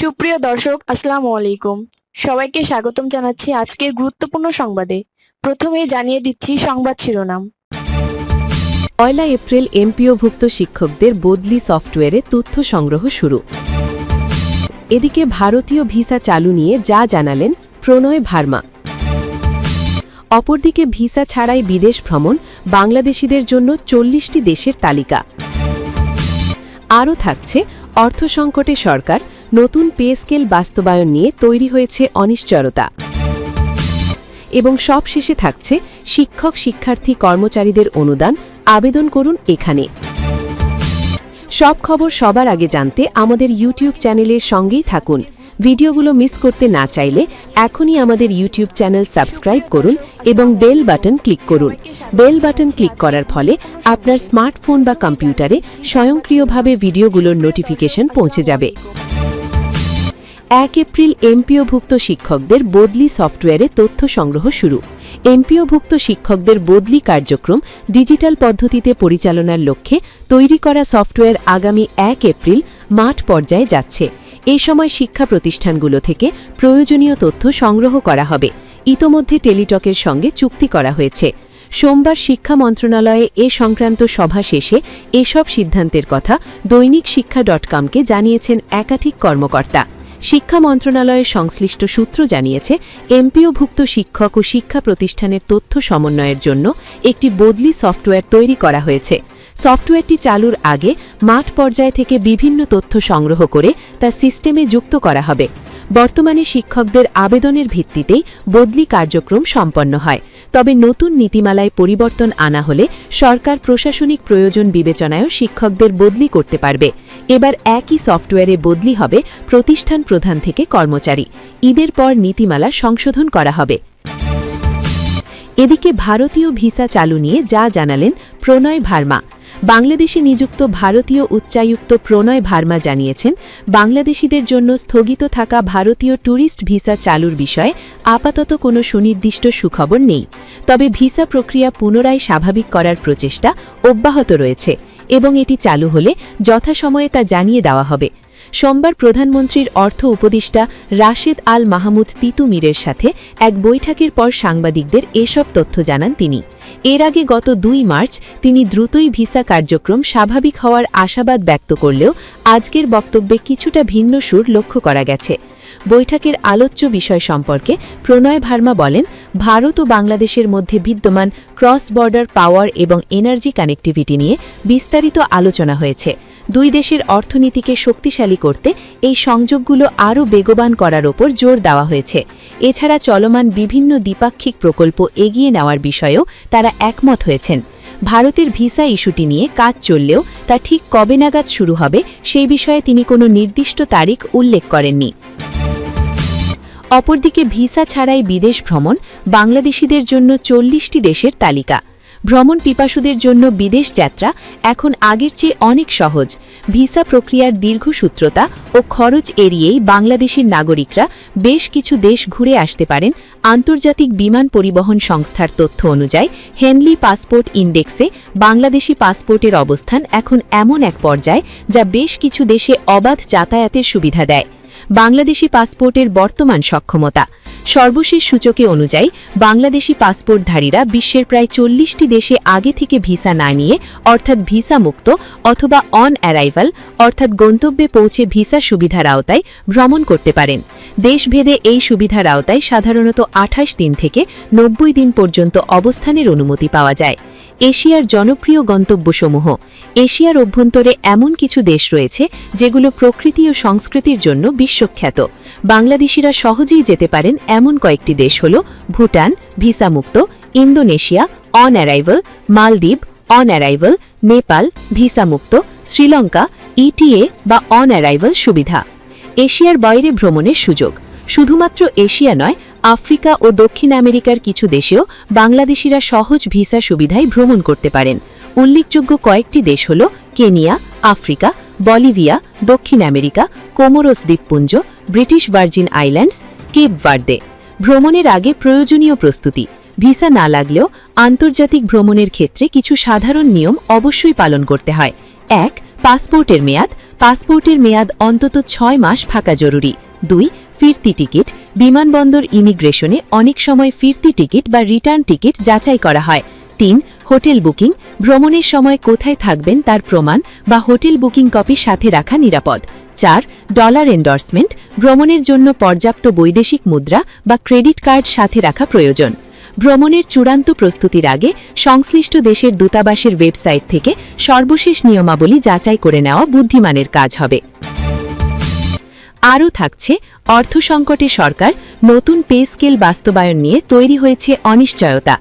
সুপ্রিয় দর্শক, আসসালামু আলাইকুম। সবাইকে স্বাগতম জানাচ্ছি আজকের গুরুত্বপূর্ণ সংবাদে। প্রথমেই জানিয়ে দিচ্ছি সংবাদ শিরোনাম। 1 এপ্রিল এমপিওভুক্ত শিক্ষকদের বদলি সফটওয়্যারে তথ্য সংগ্রহ শুরু। এদিকে ভারতীয় ভিসা চালু নিয়ে যা জানালেন প্রণয় ভার্মা। অপরদিকে ভিসা ছাড়াই বিদেশ ভ্রমণ, বাংলাদেশিদের জন্য 40টি দেশের তালিকা। আরও থাকছে অর্থসংকটে সরকার, নতুন পে স্কেল বাস্তবায়ন নিয়ে তৈরি হয়েছে অনিশ্চয়তা। এবং সবশেষে থাকছে শিক্ষক শিক্ষার্থী কর্মচারীদের অনুদান, আবেদন করুন এখানে। সব খবর সবার আগে জানতে আমাদের ইউটিউব চ্যানেলের সঙ্গেই থাকুন। ভিডিওগুলো মিস করতে না চাইলে এখনই আমাদের ইউটিউব চ্যানেল সাবস্ক্রাইব করুন এবং বেল বাটন ক্লিক করুন। বেল বাটন ক্লিক করার ফলে আপনার স্মার্টফোন বা কম্পিউটারে স্বয়ংক্রিয়ভাবে ভিডিওগুলোর নোটিফিকেশন পৌঁছে যাবে। 1 এপ্রিল এমপিওভুক্ত শিক্ষকদের বদলি সফটওয়্যারে তথ্য সংগ্রহ শুরু। এমপিওভুক্ত শিক্ষকদের বদলি কার্যক্রম ডিজিটাল পদ্ধতিতে পরিচালনার লক্ষ্যে তৈরি করা সফটওয়্যার আগামী 1 এপ্রিল মাঠ পর্যায়ে যাচ্ছে। এই সময় শিক্ষা প্রতিষ্ঠানগুলো থেকে প্রয়োজনীয় তথ্য সংগ্রহ করা হবে। ইতোমধ্যে টেলিটকের সঙ্গে চুক্তি করা হয়েছে। সোমবার শিক্ষা মন্ত্রণালয়ে এ সংক্রান্ত সভা শেষে এসব সিদ্ধান্তের কথা দৈনিক শিক্ষা.কমকে জানিয়েছেন একাধিক কর্মকর্তা। শিক্ষা মন্ত্রণালয়ের সংশ্লিষ্ট সূত্র জানিয়েছে, এমপিওভুক্ত শিক্ষক ও শিক্ষা প্রতিষ্ঠানের তথ্য সমন্বয়ের জন্য একটি বদলি সফটওয়্যার তৈরি করা হয়েছে। সফটওয়্যারটি চালুর আগে মাঠ পর্যায় থেকে বিভিন্ন তথ্য সংগ্রহ করে তা সিস্টেমে যুক্ত করা হবে। বর্তমানে শিক্ষকদের আবেদনের ভিত্তিতেই বদলি কার্যক্রম সম্পন্ন হয়। তবে নতুন নীতিমালায় পরিবর্তন আনা হলে সরকার প্রশাসনিক প্রয়োজন বিবেচনায়ও শিক্ষকদের বদলি করতে পারবে। এবার একই সফটওয়্যারে বদলি হবে প্রতিষ্ঠান প্রধান থেকে কর্মচারী। ঈদের পর নীতিমালা সংশোধন করা হবে। এদিকে ভারতীয় ভিসা চালু নিয়ে যা জানালেন প্রণয় ভার্মা। বাংলাদেশে নিযুক্ত ভারতীয় উচ্চায়ুক্ত প্রণয় ভার্মা জানিয়েছেন, বাংলাদেশিদের জন্য স্থগিত থাকা ভারতীয় ট্যুরিস্ট ভিসা চালুর বিষয়ে আপাতত কোনো সুনির্দিষ্ট সুখবর নেই। তবে ভিসা প্রক্রিয়া পুনরায় স্বাভাবিক করার প্রচেষ্টা অব্যাহত রয়েছে এবং এটি চালু হলে যথাসময়ে তা জানিয়ে দেওয়া হবে। সোমবার প্রধানমন্ত্রীর অর্থ উপদেষ্টা রাশেদ আল মাহমুদ তিতু মীরের সাথে এক বৈঠকের পর সাংবাদিকদের এসব তথ্য জানান তিনি। এর আগে গত 2 মার্চ তিনি দ্রুতই ভিসা কার্যক্রম স্বাভাবিক হওয়ার আশাবাদ ব্যক্ত করলেও আজকের বক্তব্যে কিছুটা ভিন্ন সুর লক্ষ্য করা গেছে। বৈঠকের আলোচ্য বিষয় সম্পর্কে প্রণয় ভার্মা বলেন, ভারত ও বাংলাদেশের মধ্যে বিদ্যমান ক্রস বর্ডার পাওয়ার এবং এনার্জি কানেক্টিভিটি নিয়ে বিস্তারিত আলোচনা হয়েছে। দুই দেশের অর্থনীতিকে শক্তিশালী করতে এই সংযোগগুলো আরও বেগবান করার ওপর জোর দেওয়া হয়েছে। এছাড়া চলমান বিভিন্ন দ্বিপাক্ষিক প্রকল্প এগিয়ে নেওয়ার বিষয়েও তারা একমত হয়েছেন। ভারতের ভিসা ইস্যুটি নিয়ে কাজ চললেও তা ঠিক কবে নাগাদ শুরু হবে সেই বিষয়ে তিনি কোনো নির্দিষ্ট তারিখ উল্লেখ করেননি। অপরদিকে ভিসা ছাড়াই বিদেশ ভ্রমণ, বাংলাদেশিদের জন্য 40টি দেশের তালিকা। ভ্রমণ পিপাসুদের জন্য বিদেশ যাত্রা এখন আগের চেয়ে অনেক সহজ। ভিসা প্রক্রিয়ার দীর্ঘসূত্রতা ও খরচ এড়িয়েই বাংলাদেশের নাগরিকরা বেশ কিছু দেশ ঘুরে আসতে পারেন। আন্তর্জাতিক বিমান পরিবহন সংস্থার তথ্য অনুযায়ী হেনলি পাসপোর্ট ইন্ডেক্সে বাংলাদেশি পাসপোর্টের অবস্থান এখন এমন এক পর্যায়ে যা বেশ কিছু দেশে অবাধ যাতায়াতের সুবিধা দেয়। বাংলাদেশি পাসপোর্টের বর্তমান সক্ষমতা সর্বশেষ সূচকে অনুযায়ী বাংলাদেশি পাসপোর্টধারীরা বিশ্বের প্রায় 40টি দেশে আগে থেকে ভিসা না নিয়ে অর্থাৎ ভিসা মুক্ত অথবা অন অ্যারাইভাল অর্থাৎ গন্তব্যে পৌঁছে ভিসা সুবিধার আওতায় ভ্রমণ করতে পারেন। দেশভেদে এই সুবিধার আওতায় সাধারণত 28 দিন থেকে 90 দিন পর্যন্ত অবস্থানের অনুমতি পাওয়া যায়। এশিয়ার জনপ্রিয় গন্তব্যসমূহ। এশিয়ার অভ্যন্তরে এমন কিছু দেশ রয়েছে যেগুলো প্রকৃতি ও সংস্কৃতির জন্য বিশ্বখ্যাত। বাংলাদেশিরা সহজেই যেতে পারেন এমন কয়েকটি দেশ হল ভুটান ভিসামুক্ত, ইন্দোনেশিয়া অন অ্যারাইভাল, মালদ্বীপ অন অ্যারাইভাল, নেপাল ভিসামুক্ত, শ্রীলঙ্কা ইটিএ বা অন অ্যারাইভাল সুবিধা। এশিয়ার বাইরে ভ্রমণের সুযোগ শুধুমাত্র এশিয়া নয়, আফ্রিকা ও দক্ষিণ আমেরিকার কিছু দেশেও বাংলাদেশিরা সহজ ভিসা সুবিধায় ভ্রমণ করতে পারেন। উল্লেখযোগ্য কয়েকটি দেশ হল কেনিয়া, আফ্রিকা, বলিভিয়া, দক্ষিণ আমেরিকা, কোমোরোস দ্বীপপুঞ্জ, British Virgin Islands, Cape Verde. ভ্রমণের আগে প্রয়োজনীয় প্রস্তুতি। ভিসা না লাগলেও আন্তর্জাতিক ভ্রমণের ক্ষেত্রে কিছু সাধারণ নিয়ম অবশ্যই পালন করতে হয়। 1. পাসপোর্টের মেয়াদ অন্তত 6 মাস থাকা জরুরি। 2 ফিরতি টিকিট, বিমানবন্দর ইমিগ্রেশনে অনেক সময় ফিরতি টিকিট বা রিটার্ন টিকিট যাচাই করা হয়। 3 হোটেল বুকিং, ভ্রমণের সময় কোথায় থাকবেন তার প্রমাণ বা হোটেল বুকিং কপি সাথে রাখা নিরাপদ। 4 ডলার এন্ডোর্সমেন্ট, ভ্রমণের জন্য পর্যাপ্ত বৈদেশিক মুদ্রা বা ক্রেডিট কার্ড সাথে রাখা প্রয়োজন। ভ্রমণের চূড়ান্ত প্রস্তুতির আগে সংশ্লিষ্ট দেশের দূতাবাসের ওয়েবসাইট থেকে সর্বশেষ নিয়মাবলী যাচাই করে নেওয়া বুদ্ধিমানের কাজ হবে। আরও থাকছে অর্থসংকটে সরকার, নতুন পে স্কেল বাস্তবায়ন নিয়ে তৈরি হয়েছে অনিশ্চয়তা।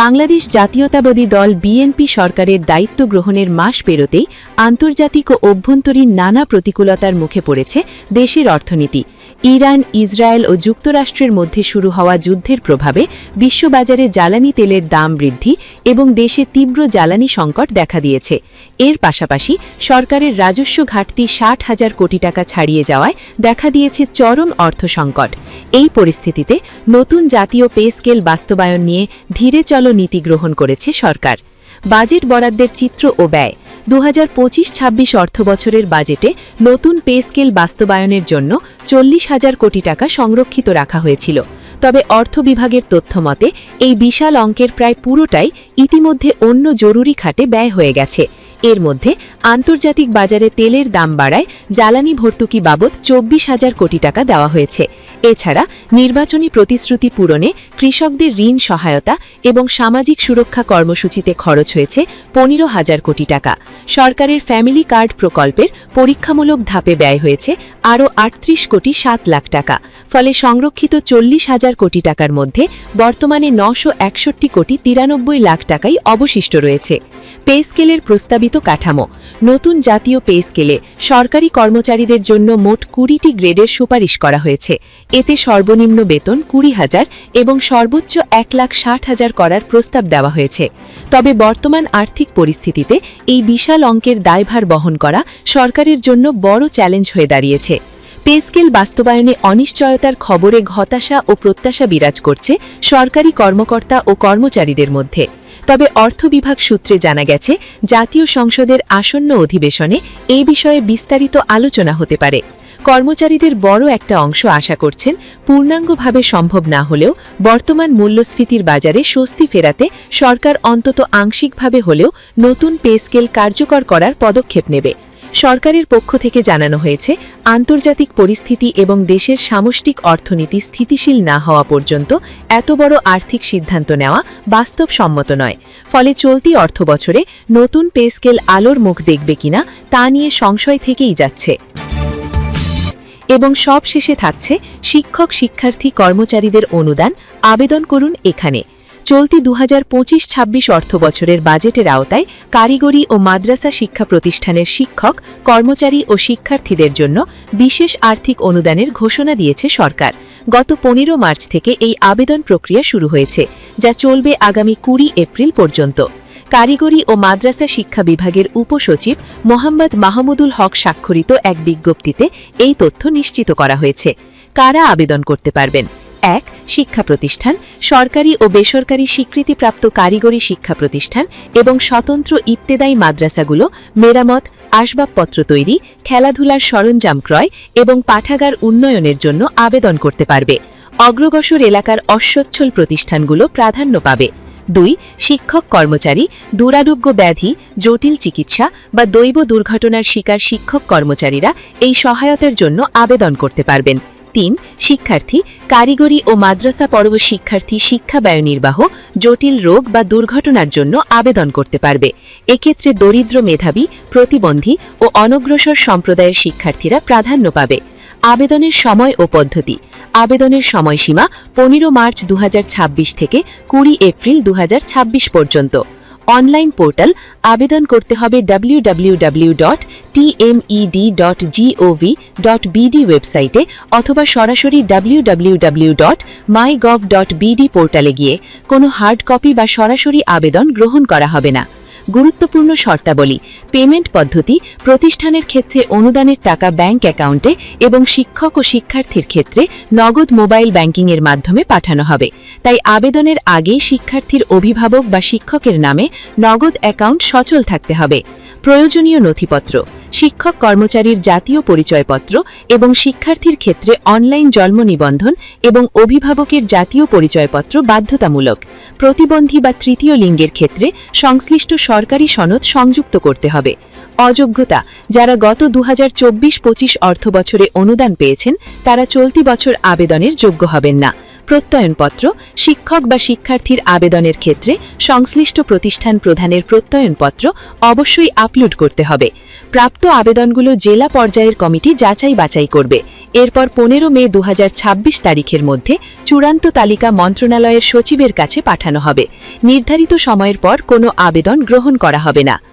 বাংলাদেশ জাতীয়তাবাদী দল বিএনপি সরকারের দায়িত্ব গ্রহণের মাস পেরোতেই আন্তর্জাতিক ও অভ্যন্তরীণ নানা প্রতিকূলতার মুখে পড়েছে দেশের অর্থনীতি। ইরান, ইসরায়েল ও যুক্তরাষ্ট্রের মধ্যে শুরু হওয়া যুদ্ধের প্রভাবে বিশ্ববাজারে জ্বালানি তেলের দাম বৃদ্ধি এবং দেশে তীব্র জ্বালানি সংকট দেখা দিয়েছে। এর পাশাপাশি সরকারের রাজস্ব ঘাটতি 60,000 কোটি টাকা ছাড়িয়ে যাওয়ায় দেখা দিয়েছে চরম অর্থ সংকট। এই পরিস্থিতিতে নতুন জাতীয় পে স্কেল বাস্তবায়ন নিয়ে ধীরে চলো নীতি গ্রহণ করেছে সরকার। বাজেট বরাদ্দের চিত্র ও ব্যয়। 2025-26 অর্থবছরের বাজেটে নতুন পে স্কেল বাস্তবায়নের জন্য 40,000 কোটি টাকা সংরক্ষিত রাখা হয়েছিল। তবে অর্থ বিভাগের তথ্যমতে এই বিশাল অঙ্কের প্রায় পুরোটাই ইতিমধ্যে অন্য জরুরি খাতে ব্যয় হয়ে গেছে। এর মধ্যে আন্তর্জাতিক বাজারে তেলের দাম বাড়ায় জ্বালানি ভর্তুকি বাবদ 24,000 কোটি টাকা দেওয়া হয়েছে। এছাড়া নির্বাচনী প্রতিশ্রুতি পূরণে কৃষকদের ঋণ সহায়তা এবং সামাজিক সুরক্ষা কর্মসূচিতে খরচ হয়েছে 15,000 কোটি টাকা। সরকারের ফ্যামিলি কার্ড প্রকল্পের পরীক্ষামূলক ধাপে ব্যয় হয়েছে আরও 38,7,00,000 টাকা। ফলে সংরক্ষিত 40,000 কোটি টাকার মধ্যে বর্তমানে 961,93,00,000 টাকাই অবশিষ্ট রয়েছে। পে স্কেলের প্রস্তাবিত কাঠামো। নতুন জাতীয় পে স্কেলে সরকারি কর্মচারীদের জন্য মোট 20টি গ্রেডের সুপারিশ করা হয়েছে। এতে সর্বনিম্ন বেতন 20,000 এবং সর্বোচ্চ 1,60,000 করার প্রস্তাব দেওয়া হয়েছে। তবে বর্তমান আর্থিক পরিস্থিতিতে এই বিশাল অঙ্কের দায়ভার বহন করা সরকারের জন্য বড় চ্যালেঞ্জ হয়ে দাঁড়িয়েছে। পে স্কেল বাস্তবায়নে অনিশ্চয়তার খবরে হতাশা ও প্রত্যাশা বিরাজ করছে সরকারি কর্মকর্তা ও কর্মচারীদের মধ্যে। তবে অর্থ বিভাগ সূত্রে জানা গেছে, জাতীয় সংসদের আসন্ন অধিবেশনে এই বিষয়ে বিস্তারিত আলোচনা হতে পারে। কর্মচারীদের বড় একটা অংশ আশা করছেন, পূর্ণাঙ্গভাবে সম্ভব না হলেও বর্তমান মূল্যস্ফীতির বাজারে স্বস্তি ফেরাতে সরকার অন্তত আংশিকভাবে হলেও নতুন পে স্কেল কার্যকর করার পদক্ষেপ নেবে। সরকারের পক্ষ থেকে জানানো হয়েছে, আন্তর্জাতিক পরিস্থিতি এবং দেশের সামষ্টিক অর্থনীতি স্থিতিশীল না হওয়া পর্যন্ত এত বড় আর্থিক সিদ্ধান্ত নেওয়া বাস্তবসম্মত নয়। ফলে চলতি অর্থবছরে নতুন পে স্কেল আলোর মুখ দেখবে কিনা তা নিয়ে সংশয় থেকেই যাচ্ছে। এবং সব শেষে থাকছে শিক্ষক, শিক্ষার্থী, কর্মচারীদের অনুদান আবেদন করুন এখানে। চলতি 2025-26 অর্থবছরের বাজেটের আওতায় কারিগরি ও মাদ্রাসা শিক্ষা প্রতিষ্ঠানের শিক্ষক, কর্মচারী ও শিক্ষার্থীদের জন্য বিশেষ আর্থিক অনুদানের ঘোষণা দিয়েছে সরকার। গত 15 মার্চ থেকে এই আবেদন প্রক্রিয়া শুরু হয়েছে, যা চলবে আগামী 20 এপ্রিল পর্যন্ত। কারিগরি ও মাদ্রাসা শিক্ষা বিভাগের উপসচিব মোহাম্মদ মাহমুদুল হক স্বাক্ষরিত এক বিজ্ঞপ্তিতে এই তথ্য নিশ্চিত করা হয়েছে। কারা আবেদন করতে পারবেন? 1 শিক্ষা প্রতিষ্ঠান, সরকারি ও বেসরকারি স্বীকৃতিপ্রাপ্ত কারিগরি শিক্ষা প্রতিষ্ঠান এবং স্বতন্ত্র ইবতেদায়ী মাদ্রাসাগুলো মেরামত, আসবাবপত্র তৈরি, খেলাধুলার সরঞ্জাম ক্রয় এবং পাঠাগার উন্নয়নের জন্য আবেদন করতে পারবে। অগ্রগসর এলাকার অসচ্ছল প্রতিষ্ঠানগুলো প্রাধান্য পাবে। 2 শিক্ষক, কর্মচারী, দুরারোগ্য ব্যাধি, জটিল চিকিৎসা বা দৈব দুর্ঘটনার শিকার শিক্ষক কর্মচারীরা এই সহায়তার জন্য আবেদন করতে পারবেন। 3 শিক্ষার্থী, কারিগরি ও মাদ্রাসা পর্ব শিক্ষার্থী শিক্ষা ব্যয় নির্বাহ, জটিল রোগ বা দুর্ঘটনার জন্য আবেদন করতে পারবে। এক্ষেত্রে দরিদ্র, মেধাবী, প্রতিবন্ধী ও অনগ্রসর সম্প্রদায়ের শিক্ষার্থীরা প্রাধান্য পাবে। আবেদনের সময় ও পদ্ধতি। আবেদনের সময়সীমা 15 মার্চ 2026 থেকে 20 এপ্রিল 2026 পর্যন্ত। Online portal. আবেদন করতে হবে www.tmed.gov.bd ওয়েবসাইটে অথবা সরাসরি www.mygov.bd পোর্টালে গিয়ে। কোনো হার্ড কপি বা সরাসরি আবেদন গ্রহণ করা হবে না। গুরুত্বপূর্ণ শর্তাবলী, পেমেন্ট পদ্ধতি, প্রতিষ্ঠানের ক্ষেত্রে অনুদানের টাকা ব্যাংক অ্যাকাউন্টে এবং শিক্ষক ও শিক্ষার্থীর ক্ষেত্রে নগদ মোবাইল ব্যাংকিংয়ের মাধ্যমে পাঠানো হবে। তাই আবেদনের আগেই শিক্ষার্থীর অভিভাবক বা শিক্ষকের নামে নগদ অ্যাকাউন্ট সচল থাকতে হবে। প্রয়োজনীয় নথিপত্র: শিক্ষক কর্মচারীর জাতীয় পরিচয়পত্র এবং শিক্ষার্থীর ক্ষেত্রে অনলাইন জন্ম নিবন্ধন এবং অভিভাবকের জাতীয় পরিচয়পত্র বাধ্যতামূলক। প্রতিবন্ধী বা তৃতীয় লিঙ্গের ক্ষেত্রে সংশ্লিষ্ট সরকারি সনদ সংযুক্ত করতে হবে। অযোগ্যতা: যারা গত 2024-25 অর্থবছরে অনুদান পেয়েছেন তারা চলতি বছর আবেদনের যোগ্য হবেন না। প্রত্যয়নপত্র: শিক্ষক বা শিক্ষার্থীর আবেদনের ক্ষেত্রে সংশ্লিষ্ট প্রতিষ্ঠান প্রধানের প্রত্যয়নপত্র অবশ্যই আপলোড করতে হবে। প্রাপ্ত আবেদনগুলো জেলা পর্যায়ের কমিটি যাচাই বাছাই করবে। এরপর 15 মে 2026 তারিখের মধ্যে চূড়ান্ত তালিকা মন্ত্রণালয়ের সচিবের কাছে পাঠানো হবে। নির্ধারিত সময়ের পর কোনো আবেদন গ্রহণ করা হবে না।